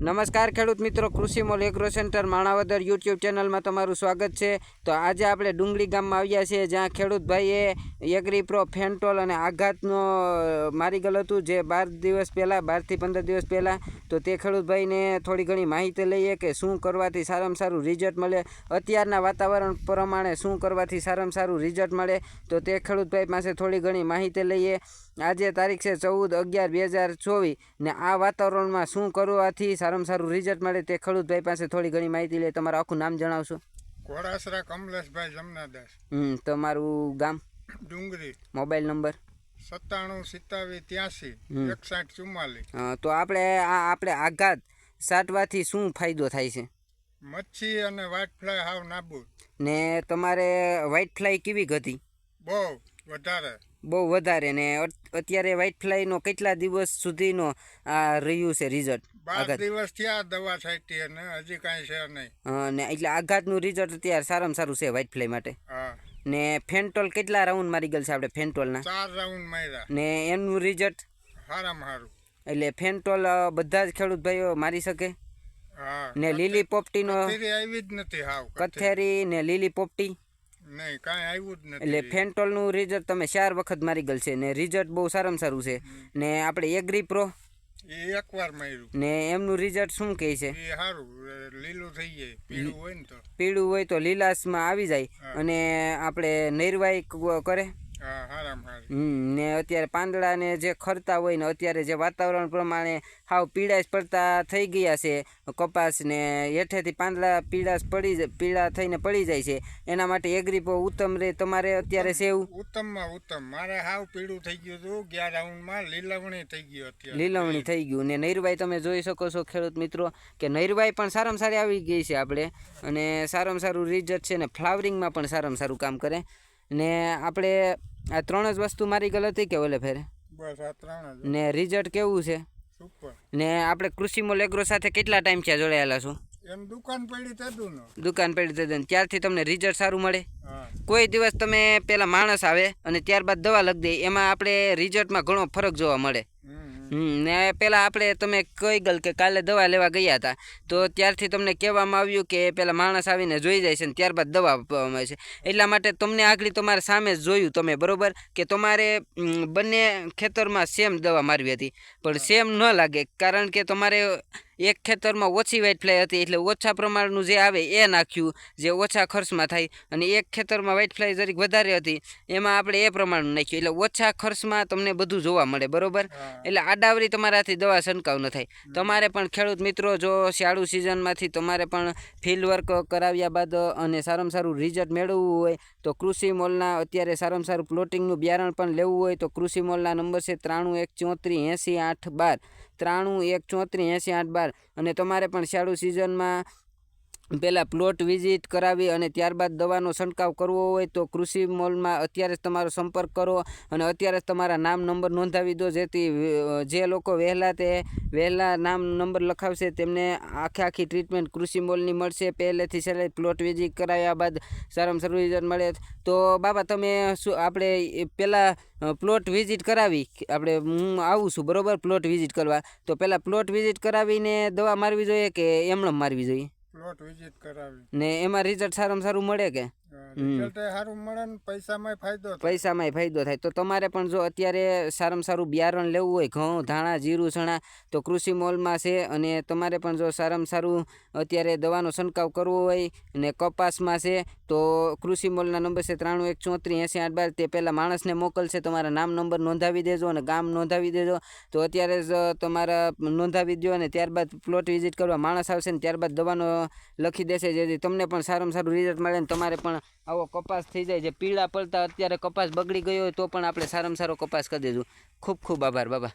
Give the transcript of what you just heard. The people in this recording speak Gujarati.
નમસ્કાર ખેડૂત મિત્રો, કૃષિ mall agro centre Manavadar YouTube ચેનલમાં તમારું સ્વાગત છે। તો આજે આપણે ડુંગળી ગામમાં આવ્યા છીએ, જ્યાં ખેડૂત ભાઈએ એગ્રી પ્રો ફેન્ટોલ અને આઘાતનો મારી ગયેલું હતું, જે 12 દિવસ પહેલાં 12 થી 15 દિવસ પહેલાં। તો તે ખેડૂત ભાઈને થોડી ઘણી માહિતી લઈએ કે શું કરવાથી સારામાં સારું રિઝલ્ટ મળે, અત્યારના વાતાવરણ પ્રમાણે શું કરવાથી સારામાં સારું રિઝલ્ટ મળે। તો તે ખેડૂત ભાઈ પાસે થોડી ઘણી માહિતી લઈએ। આજે તારીખ છે 14/11/2024 ને આ વાતાવરણમાં શું કરવાથી સારામાં સારું રિઝલ્ટ મળે તે ખેડૂત ભાઈ પાસે થોડી ઘણી માહિતી લે। તમારું આખું નામ જણાવશો? ઘોડાસરા કમલેશભાઈ જમનાદાસ। તમારું ગામ? ડુંગરી। Mobile number? 97 27 83 61 44। તો આપણે આઘાત સાટવાથી શું ફાયદો થાય છે? મચ્છી અને વ્હાઇટ ફ્લાય હાવ નાબૂદ। ને તમારે વ્હાઇટ ફ્લાય કેવી હતી? બહુ વધારે। ને અત્યારે વ્હાઇટ ફ્લાયનો કેટલા દિવસ સુધીનો રહ્યું છે રિઝલ્ટ? 12 દિવસ થયા દવા છાંટી અને હજી કાંઈ છે નહીં। ને એટલે આઘાતનું રિઝલ્ટ અત્યારે સારામાં સારું છે વ્હાઇટ ફ્લાય માટે? હા। ને ફેન્ટોલ કેટલા રાઉન્ડ મારી ગયેલ છે આપણે ફેન્ટોલના? 4 રાઉન્ડ માર્યા। ને એનું રિઝલ્ટ સારામાં સારું। એટલે ફેન્ટોલ બધા જ ખેડૂત ભાઈઓ મારી શકે? હા। ને લીલી પોપટીનો આવી જ નથી હાવ કથેરી ને લીલી પોપટી નહીં, કાંઈ આવ્યું જ નથી। એટલે ફેન્ટોલનું રિઝલ્ટ તમે 4 વખત મારી ગયેલ છે ને રિઝલ્ટ બહુ સારામાં સારું છે। ને આપણે એગ્રી પ્રો એ એકવાર માર્યું ને એમનું રિઝલ્ટ શું કહે છે? એ સારું, લીલું થઈ જાય। પીળું હોય ને તો પીળું હોય તો લીલાશમાં આવી જાય અને આપણે નિર્વાહી કરે। હા, સારામાં સારું। ને અત્યારે પાંદડા ને જે ખરતા હોય ને અત્યારે જે વાતાવરણ પ્રમાણે હાવ પીળાશ પડતા થઈ ગયા છે, કપાસ ને હેઠેથી પાંદડા પીળા થઈને પડી જાય છે, એના માટે એગ્રી પ્રો ઉત્તમ રે તમારે અત્યારે છે એવું? ઉત્તમમાં ઉત્તમ। મારે હાવ પીળું થઈ ગયું હતું, 11 રાઉન્ડમાં લીલવણી થઈ ગયું। અત્યારે લીલવણી થઈ ગયું ને નિર્વાહી તમે જોઈ શકો છો ખેડૂત મિત્રો કે નિર્વાહી પણ સારામાં સારી આવી ગઈ છે આપણે, અને સારામાં સારું રિઝલ્ટ છે ને ફ્લાવરિંગમાં પણ સારામાં સારું કામ કરે। ને આપણે આ 3 જ વસ્તુ મારી ગયેલ હતી કે ઓલે ફેરે? બસ આ 3 જ। ને રિઝલ્ટ કેવું છે? સુપર। ને આપણે કૃષિ મોલ એગ્રો સાથે કેટલા ટાઈમ થયા જોડાયેલા છો? એમ દુકાન પડી તેદુનો। દુકાન પડી તેદુનો ત્યારથી તમને રિઝલ્ટ સારું મળે? હા। કોઈ દિવસ તમે પેલા માણસ આવે અને ત્યારબાદ દવા લખી દે, એમાં આપણે રિઝલ્ટમાં ઘણો ફરક જોવા મળે। ને પેલા આપણે તમે કહી ગયેલ કે કાલે દવા લેવા ગયા હતા, તો ત્યારથી તમને કહેવામાં આવ્યું કે પેલા માણસ આવીને જોઈ જાય છે ને ત્યારબાદ દવા આપવામાં આવે છે। એટલા માટે તમને આગળ તમારે સામે જોયું તમે, બરોબર કે તમારે બંને ખેતરમાં સેમ દવા મારવી હતી, પણ સેમ ન લાગે, કારણ કે તમારે એક ખેતરમાં ઓછી વ્હાઇટ ફ્લાય હતી એટલે ઓછા પ્રમાણનું જે આવે એ નાખ્યું, જે ઓછા ખર્ચમાં થાય, અને એક ખેતરમાં વ્હાઇટ ફ્લાય જરીક વધારે હતી એમાં આપણે એ પ્રમાણનું નાખ્યું, એટલે ઓછા ખર્ચમાં તમને બધું જોવા મળે, બરોબર। એટલે આડાવરી તમારાથી દવા છંટકાવ ન થાય। તમારે પણ ખેડૂત મિત્રો જો શિયાળુ સિઝનમાંથી તમારે પણ ફિલ્ડ વર્ક કરાવ્યા બાદ અને સારામાં સારું રિઝલ્ટ મેળવવું હોય તો કૃષિ મોલના અત્યારે સારામાં સારું પ્લોટિંગનું બિયારણ પણ લેવું હોય તો કૃષિ મોલના નંબર છે 93 134 80 8 12 93 134 80 8 12। અને તમારે પણ શિયાળુ સિઝનમાં પહેલાં પ્લોટ વિઝિટ કરાવી અને ત્યારબાદ દવાનો છંટકાવ કરવો હોય તો કૃષિ મોલમાં અત્યારે જ તમારો સંપર્ક કરો અને અત્યારે જ તમારા નામ નંબર નોંધાવી દો, જેથી જે લોકો વહેલા નામ નંબર લખાવશે તેમને આખી ટ્રીટમેન્ટ કૃષિ મોલની મળશે। પહેલેથી છેલ્લે પ્લોટ વિઝિટ કરાવ્યા બાદ સારામાં સારું રિઝલ્ટ મળે। તો બાબા તમે શું આપણે પહેલાં પ્લોટ વિઝિટ કરાવી, આપણે હું આવું છું બરાબર પ્લોટ વિઝિટ કરવા, તો પહેલાં પ્લોટ વિઝિટ કરાવીને દવા મારવી જોઈએ કે એમણે મારવી જોઈએ? પ્લોટ વિઝિટ કરાવી ને એમાં રિઝલ્ટ સારામાં સારું મળે કે? રિઝલ્ટ સારું મળે ને પૈસામાં ફાયદો થાય। તો તમારે પણ જો અત્યારે સારામાં સારું બિયારણ લેવું હોય, ઘઉં, ધાણા, જીરું, ચણા, તો કૃષિ મોલમાં છે। અને તમારે પણ જો સારામાં સારું અત્યારે દવાનો છંટકાવ કરવો હોય ને કપાસમાં છે તો કૃષિ મોલના નંબર છે 93 134 80 8 12। તે પહેલાં માણસને મોકલશે, તમારા નામ નંબર નોંધાવી દેજો અને ગામ નોંધાવી દેજો। તો અત્યારે જ તમારા નોંધાવી દો અને ત્યારબાદ પ્લોટ વિઝિટ કરવા માણસ આવશે ને ત્યારબાદ દવાનો લખી દેશે, જેથી તમને પણ સારામાં સારું રિઝલ્ટ મળે ને તમારે પણ આવો કપાસ થઈ જાય। જે પીળા પડતા અત્યારે કપાસ બગડી ગયો હોય તો પણ આપણે સારામાં સારો કપાસ કરી દેજો। ખૂબ ખૂબ આભાર બાબા।